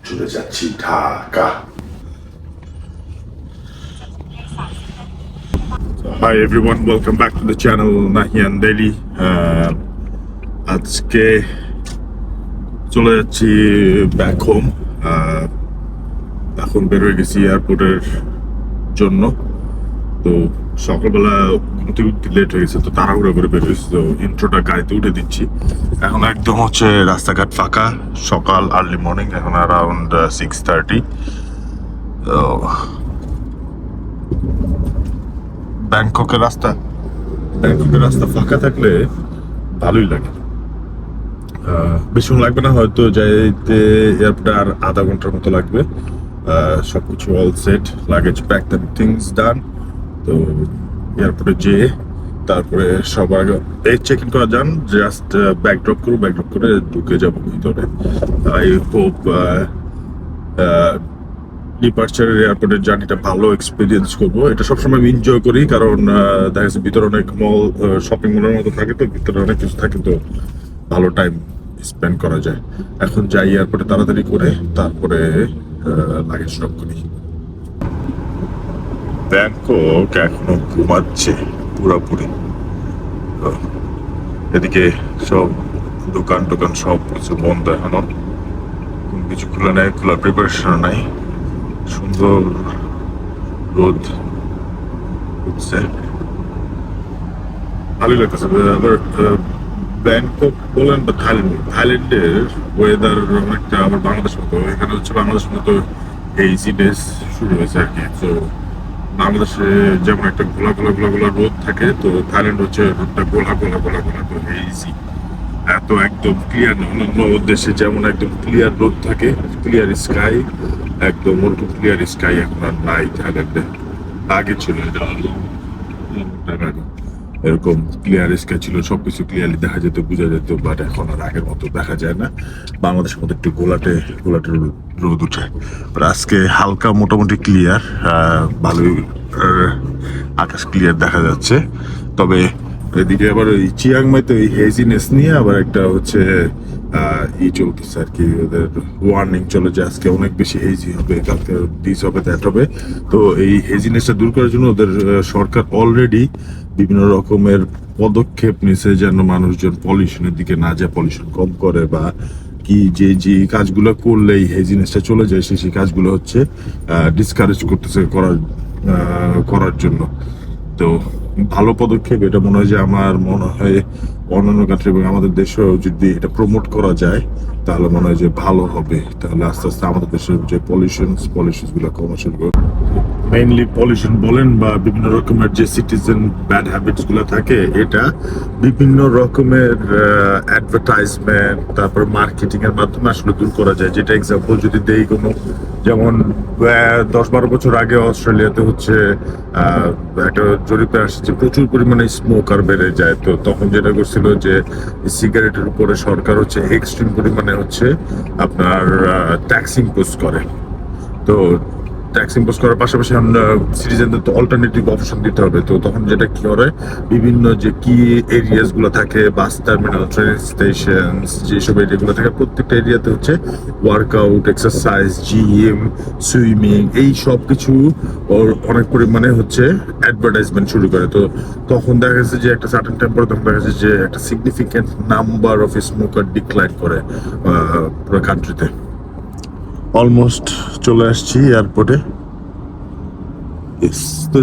চলে যাচ্ছি Dhaka. Hi everyone, welcome back to the channel Nahian Daily. আজকে চলে যাচ্ছি ব্যাক হোম। এখন বের হয়ে গেছি এয়ারপোর্টের জন্য। তো সকালবেলা ঘুমতে উঠতে লেট হয়ে গেছে, তো তাড়াহুড়ো করে বের হয়েছি। তো ইন্ট্রোটা গাড়িতে উঠে দিচ্ছি। এখন একদম হচ্ছে রাস্তাঘাট ফাঁকা, সকাল আর্লি মর্নিং, এখন অ্যারাউন্ড 6:30। ব্যাংককের রাস্তা ফাঁকা থাকলে ভালোই লাগে। বেশিক্ষণ লাগবে না, হয়তো যাইতে এয়ারপোর্টে আর আধা ঘন্টার মতো লাগবে। সবকিছু all set, luggage pack, things ডান। তো এয়ারপোর্টে যেয়ে তারপরে সবার এই চেক ইন করা যান, জাস্ট ব্যাগ ড্রপ করে ঢুকে যাবো ভিতরে। আই হোপ ডিপার্চার এয়ারপোর্টের জার্নিটা ভালো এক্সপিরিয়েন্স করবো। এটা সবসময় আমি এনজয় করি, কারণ দেখা যাচ্ছে ভিতরে অনেক মল, শপিং মলের মতো থাকে, তো ভিতরে অনেক কিছু থাকে, তো ভালো টাইম স্পেন্ড করা যায়। এখন যাই এয়ারপোর্টে তাড়াতাড়ি করে, তারপরে লাগেজ ড্রপ করি। ব্যাংকক এখনো ঘুমাচ্ছে পুরোপুরি। এদিকে সব দোকান সব কিছু বন্ধ, এখনো কোন কিছু খুলে নেই, খোলার প্রিপারেশন নাই। সুন্দর রোদ উঠছে, ভালোই লাগতেছে। আবার ব্যাংকক বলেন বা থাইল্যান্ডের ওয়েদার অনেকটা আবার বাংলাদেশ মতো। এখানে হচ্ছে বাংলাদেশ মতো হেইজি ডেজ শুরু হয়েছে আর কি। তো বাংলাদেশে যেমন একটা গোলা রোদ থাকে, তো থাইল্যান্ড হচ্ছে রোদটা গোলা তো হেইজি, এত একদম ক্লিয়ার না। অন্যান্য দেশে যেমন একদম ক্লিয়ার রোদ থাকে, ক্লিয়ার স্কাই, একদম ওরকম ক্লিয়ার স্কাই এখন আর নাই থাইল্যান্ডে। আগে ছিল, এরকম ক্লিয়ার স্কাই ছিল, সবকিছু ক্লিয়ারলি দেখা যেত, বোঝা যেত। বাট এখন আর আগের মতো দেখা যায় না। বাংলাদেশের মতো একটু গোলাটে রোদ উঠে। আজকে হালকা মোটামুটি ক্লিয়ার, ভালোই আকাশ ক্লিয়ার দেখা যাচ্ছে। তবে এদিকে আবার ওই চিয়াংমাইতে ওই হেজিনেস নিয়ে আবার একটা হচ্ছে চলতেছে আর কি। ওদের ওয়ার্নিং চলে যে আজকে অনেক বেশি হেজি হবে, কালকে দিস হবে, দ্যাট হবে। তো এই হেজিনেসটা দূর করার জন্য ওদের সরকার অলরেডি বিভিন্ন রকমের পদক্ষেপ নিছে, যেন মানুষজন পলিউশনের দিকে না যায়, পলিউশন কম করে, বা কি যে কাজগুলো করলে এই হেজিনেসটা চলে যায়, সেই কাজগুলো হচ্ছে ডিসকারেজ করতেছে করার জন্য। তো ভালো পদক্ষেপ এটা। মনে হয় যে আমার মনে হয় অন্যান্য কান্ট্রি এবং আমাদের দেশেও যদি এটা প্রমোট করা যায়, তাহলে মনে হয় যে ভালো হবে। তাহলে আস্তে আস্তে আমাদের দেশের যে পলিউশন গুলো কমা শুরু করবে। মেইনলি পলিউশন বলেন বা বিভিন্ন রকমের যে সিটিজেন ব্যাড হ্যাবিটস গুলো থাকে, এটা বিভিন্ন রকমের অ্যাডভার্টাইজমেন্ট, তারপর মার্কেটিং এর মাধ্যমে আসলে দূর করা যায়। যেটা এক্সাম্পল যদি দেই, কোনো যেমন 10-12 বছর আগে অস্ট্রেলিয়াতে হচ্ছে একটা জরিপে আসছে যে প্রচুর পরিমাণে স্মোকার বেড়ে যায়। তো তখন যেটা করছিল যে সিগারেটের উপরে সরকার হচ্ছে এক্সট্রিম পরিমাণে হচ্ছে আপনার ট্যাক্স ইম্পোজ করে। তো ট্যাক্স ইম্পোজ করার পাশাপাশি সিটিজেনদের তো অল্টারনেটিভ অপশন দিতে হবে। তো তখন যেটা কি করে, বিভিন্ন যে কি এরিয়াস গুলো থাকে, বাস টার্মিনাল, ট্রেন স্টেশন, যেসব এরিয়াগুলো থাকে, প্রত্যেকটা এরিয়াতে হচ্ছে ওয়ার্কআউট, এক্সারসাইজ, জিম, সুইমিং, এই সব কিছু ওর অনেক পরিমাণে হচ্ছে অ্যাডভার্টাইজমেন্ট শুরু করে। তো তখন দেখা গেছে যে একটা সার্টেন টাইম পরে তখন দেখা যাচ্ছে যে একটা significant number of smoker decline করে পুরো কান্ট্রিতে। অলমোস্ট চলে আসছি এয়ারপোর্টে। তো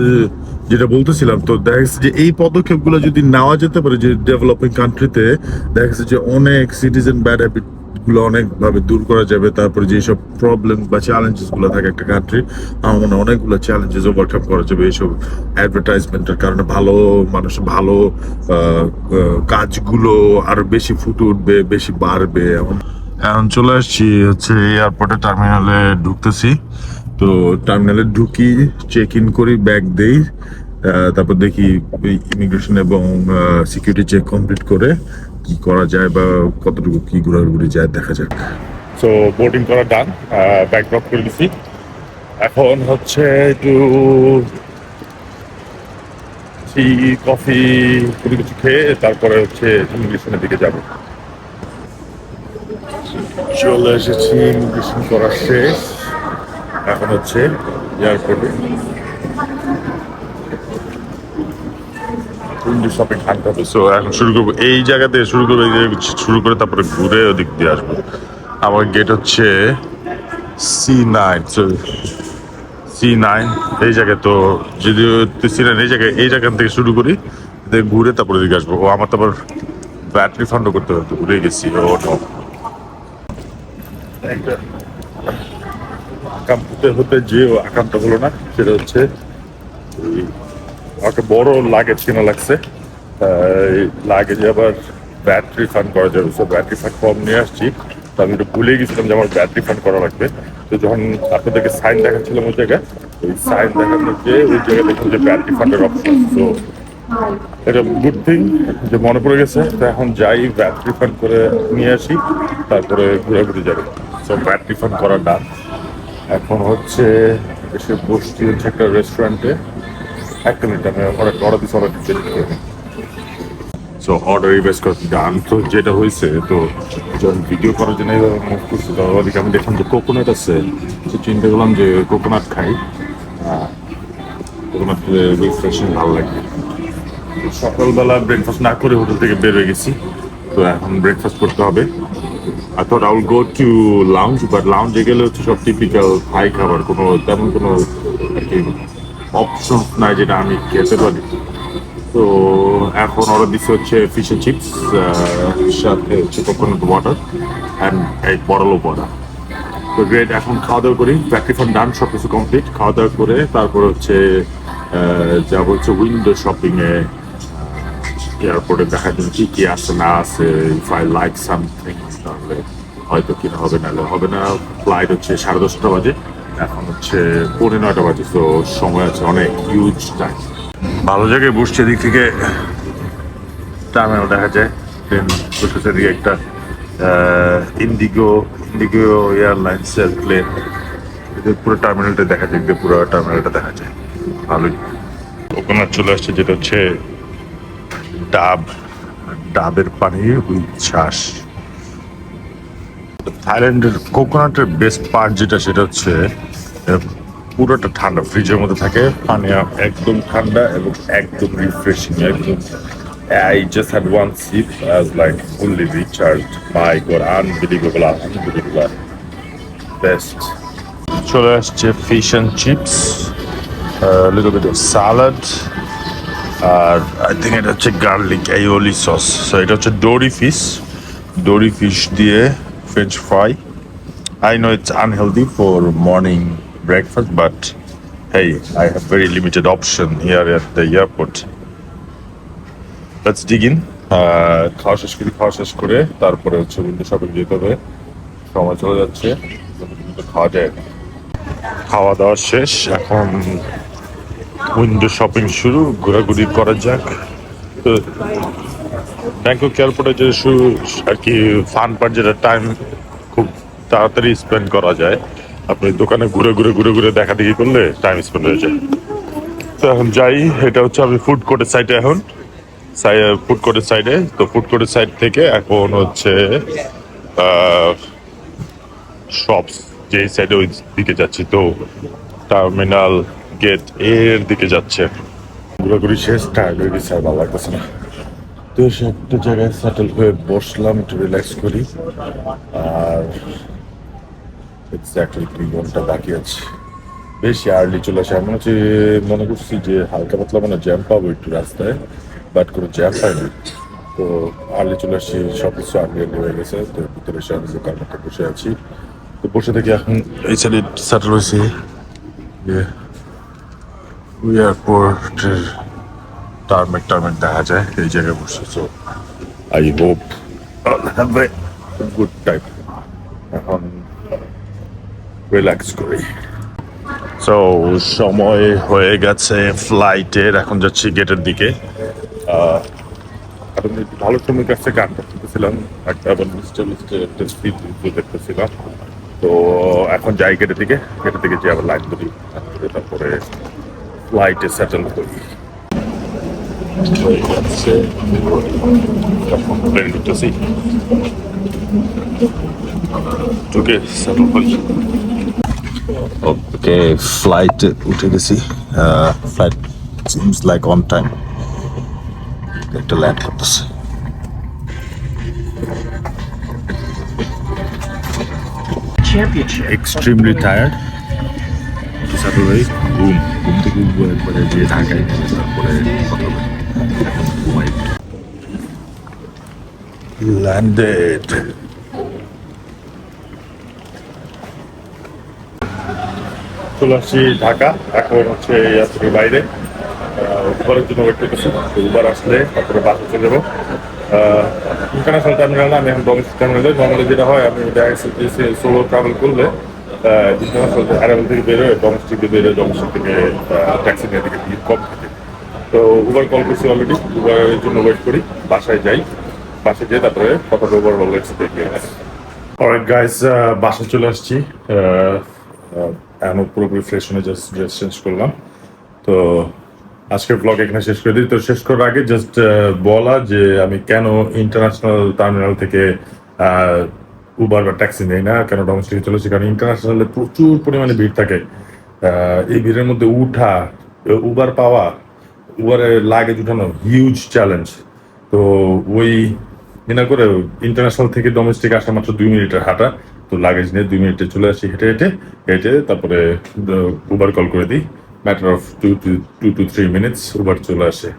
যেটা বলতেছিলাম, তো দেখা গেছে যে এই পদক্ষেপগুলো যদি নেওয়া যেতে পারে, যে ডেভেলপিং কান্ট্রিতে দেখা গেছে যে অনেক সিটিজেন ব্যাড হ্যাবিট গুলো অনেকভাবে দূর করা যাবে। তারপরে যেসব প্রবলেম বা চ্যালেঞ্জেস গুলো থাকে একটা কান্ট্রি, আমার মনে হয় অনেকগুলো চ্যালেঞ্জেস ওভারকাম করা যাবে এইসব অ্যাডভার্টাইজমেন্টের কারণে। ভালো মানুষ, ভালো কাজগুলো আরো বেশি ফুটে উঠবে, বেশি বাড়বে। এখন চলে আসছি হচ্ছে এয়ারপোর্টে, টার্মিনালে ঢুকতেছি। তো টার্মিনালে ঢুকি, চেক ইন করি, ব্যাগ দেই, তারপর দেখি ইমিগ্রেশন এবং সিকিউরিটি চেক কমপ্লিট করে কি করা যায় বা কতটুকু কি ঘোরাঘুরি যায় দেখা যাক। সো বোর্ডিং করা ডান, ব্যাগ ড্রপ করে দিছি। এখন হচ্ছে একটু টি, কফি, কোনো কিছু খেয়ে তারপরে হচ্ছে ইমিগ্রেশনের দিকে যাবো। চলে এসেছি, ইমিগ্রেশন করা শেষ। এখন হচ্ছে এয়ারপোর্টে শপিং হাঁটতে হবে। সো এখন শুরু করবো এই জায়গা থেকে, শুরু করে তারপরে ঘুরে ওদিক দিয়ে আসবো। আমার গেট হচ্ছে C9। C9 এই জায়গায়, তো যদি C9 এই জায়গা থেকে শুরু করি, ঘুরে তারপরে ওদিকে আসবো। ও আমার তো আবার ব্যাটারি ফান্ডও করতে হবে, তো ঘুরে গেছি। ও নো, আকাম হতে হতে যে আকামটা হলো না, সেটা হচ্ছে একটা বড় লাগেজ কেনা লাগছে। লাগেজে আবার ব্যাটারি ফান্ড করা যাবে। সো ব্যাটারি ফান্ড কম নিয়ে আসছি, তো আমি একটু ভুলে গেছিলাম যে আমার ব্যাটারি ফান্ড করা লাগবে। তো যখন আপনাদেরকে সাইন দেখাচ্ছিলাম ওই জায়গায়, ওই সাইন দেখানোর যে ওই জায়গায় দেখুন যে ব্যাটারি ফান্ডের অপশন। তো এটা গুড থিং যে মনে পড়ে গেছে। তো এখন যাই, ব্যাটারি ফান্ড করে নিয়ে আসি, তারপরে ঘুরে যাবে। সো ব্যাটারি ফান্ড করা ডান। এখন হচ্ছে এসে বসছি হচ্ছে একটা রেস্টুরেন্টে। একটা মিনিট, আমি অর্ডার দিচ্ছি। সো অর্ডার রিভাইজ করে ডান। তো যেটা হয়েছে, তো যখন ভিডিও করার জন্য মুভ করছি, তো ওদিকে আমি দেখলাম যে কোকোনাট আছে। তো চিন্তা করলাম যে কোকোনাট খাই, কোকোনাট রিফ্রেশিং ভালো লাগে। সকালবেলা ব্রেকফাস্ট না করে হোটেল থেকে বের হয়ে গেছি, তো এখন ব্রেকফাস্ট করতে হবে। I thought I would go to lounge, but lounge গেলে হচ্ছে সব টিপিক্যাল থাই খাবার, তেমন কোনো আর কি অপশন নাই যেটা আমি খেতে পারি। তো এখন অর্ডার দিচ্ছে হচ্ছে ফিশ এন্ড চিপস, সাথে হচ্ছে কোকোনাট ওয়াটার অ্যান্ড এক বড় বড়া। তো গ্রেট, এখন খাওয়া দাওয়া করি। ব্যাটারি ফান্ড ডান, সব কিছু কমপ্লিট। খাওয়া দাওয়া করে তারপর হচ্ছে যাবো হচ্ছে উইন্ডো শপিংয়ে, এয়ারপোর্টে দেখার জন্য কি কি আছে না আছে। ইফ আই লাইক সামথিং তাহলে হয়তো কিনা হবে, নাহলে হবে না। ফ্লাইট হচ্ছে 10:30 বাজে, এখন হচ্ছে 9:45 বাজে। তো সময় আছে অনেক, হিউজ টাইম। ভালো জায়গায় বসছে, এদিক থেকে টার্মিনাল দেখা যায়। ট্রেন বসেছে এদিকে একটা ইন্ডিগো এয়ারলাইন্সের প্লেন। পুরো টার্মিনালটা দেখা যায়, পুরো টার্মিনালটা দেখা যায়। ভালোই। ওখানে চলে আসছে যেটা হচ্ছে ডাবের পানি উইথ ছাস। থাইল্যান্ডের কোকোনাটের বেস্ট পার্ট যেটা, সেটা হচ্ছে পুরোটা ঠান্ডা, ফ্রিজের মধ্যে থাকে। পানি একদম ঠান্ডা এবং একদম রিফ্রেশিং। একদম I just had one sip. I was like fully recharged. My God, unbelievable. Best. চলে আসছে fish and chips, little bit of salad, আর আই থিঙ্ক এটা হচ্ছে গার্লিক aioli সস। সো এটা হচ্ছে ডোরি ফিশ দিয়ে French fry. I know it's unhealthy for morning breakfast, but hey, I have very limited option here at the airport. Let's dig in. খাওয়া শেষ করে তারপরে হচ্ছে উইন্ডো শপিং যেতে হবে। সময় চলে যাচ্ছে, খাওয়া যায় না। খাওয়া দাওয়া শেষ, এখন উইন্ডো শপিং শুরু, ঘোরাঘুরি করা যাক। তো ব্যাংকক এয়ারপোর্টে যে আর কি ফান পার্ট, যেটা টাইম খুব তাড়াতাড়ি স্পেন্ড করা যায়। আপনি দোকানে ঘুরে দেখা দেখি করলে টাইম স্পেন্ড হয়ে যায়। তো এখন যাই, এটা হচ্ছে আমি ফুড কোর্টের সাইডে এখন, ফুড কোর্টের সাইডে। তো ফুড কোর্টের সাইড থেকে এখন হচ্ছে শপস যে সাইডে, ওই দিকে যাচ্ছি। তো টার্মিনাল গেট এর দিকে যাচ্ছে। ঘোরাঘুরি শেষ, টায়ার্ড হয়ে গেছে, আর ভালো লাগতেছে না। তো একটা জায়গায় সেটেল হয়ে বসলাম, একটু রিল্যাক্স করি। আর এক্স্যাক্টলি 2 ঘন্টা বাকি আছে। বেশি আর্লি চলে আসে। আমি মনে করছি যে হালকা পাতলা মানে জ্যাম পাবো একটু রাস্তায়, বাট কোনো জ্যাম পাইনি। তো আর্লি চলে আসছি, সব কিছু আর্লি হয়ে গেছে। তো ভিতরে এসে আমি দোকান মতো বসে আছি। তো বসে থেকে এখন এই সাইডে সেটেল হয়েছি, এয়ারপোর্টের টার্মেট দেখা যায় এই জায়গায় বসে। So I hope have a good time. এখন রিল্যাক্স করি। সো সময় হয়ে গেছে ফ্লাইটের, এখন যাচ্ছি গেটের দিকে। এখন ভালো সময় কাছে গানটা শুনতেছিলাম, একটা আবার একটা স্পিড দেখতেছিলাম। তো এখন যাই গেটের দিকে যে আবার লাইন ধরি, তারপরে ফ্লাইটে সেটেল করি। হয়ে যাচ্ছে, প্লেন ঢুকতেছি। ওকে সেটল হই। ওকে ফ্লাইট উঠে গেছি। Flight seems like on time, একটা ল্যান্ড করতেছে। এক্সট্রিমলি টায়ার্ড, একটু সেটল হই। ঘুম থেকে উঠবো একবারে যে ঢাকায়, তারপরে কথা বলি। ঘুমাই। ল্যান্ডেড। চলে আসছি ঢাকা, এখন হচ্ছে এয়ারপোর্টের বাইরে উবারের জন্য ওয়েট করতেছি। উবার আসলে তারপরে বাসে চলে যাবো। ইন্টারন্যাশনাল টার্মিনাল না, আমি এখন ডোমেস্টিক টার্মিনালে। নর্মালি যেটা হয়, আমি সোলো ট্রাভেল করলে ইন্টারন্যাশনাল অ্যারাইভাল থেকে বেরোয়, ডোমেস্টিক দিয়ে বেরোয়, ডোমেস্টিক থেকে ট্যাক্সি নিয়ে দিকে টিকিট কম থাকে। তো উবার কল করছি অলরেডি, উবারের জন্য ওয়েট করি। বাসায় যাই, বাসায় যেয়ে তারপরে কথা উবার বলবো এক্সপিরিয়েন্স। অলরাইট গাইস, বাসায় চলে আসছি। এখন পুরোপুরি ফ্রেশ হয়ে জাস্ট ড্রেস চেঞ্জ করলাম। তো আজকের ব্লগ এখানে শেষ করে দিই। তো শেষ করার আগে জাস্ট বলা যে আমি কেন ইন্টারন্যাশনাল টার্মিনাল থেকে উবার বা ট্যাক্সি নেই না, কেন ডোমেস্টিকে চলেছি। কারণ ইন্টারন্যাশনালে প্রচুর পরিমাণে ভিড় থাকে। এই ভিড়ের মধ্যে উঠা, উবার পাওয়া, উবারের লাগেজ উঠানো হিউজ চ্যালেঞ্জ। তো ওই না করে ইন্টারন্যাশনাল থেকে ডোমেস্টিক আসা মাত্র 2 মিনিটের হাঁটা। তো লাগেজ নিয়ে 2 মিনিটে চলে আসি, হেঁটে হেঁটে হেঁটে তারপরে উবার কল করে দিই। Matter of 2 to 3 minutes Uber চলে আসে,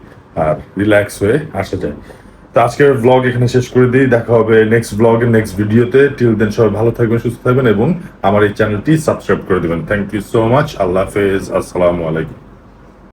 আর রিল্যাক্স হয়ে আসা যায়। তো আজকের ব্লগ এখানে শেষ করে দিই। দেখা হবে নেক্সট ব্লগে, নেক্সট ভিডিওতে। টিল দেন সবাই ভালো থাকবেন, সুস্থ থাকবেন এবং আমার এই চ্যানেলটি সাবস্ক্রাইব করে দেবেন। Thank you so much. আল্লাহ হাফেজ, আসসালামু আলাইকুম।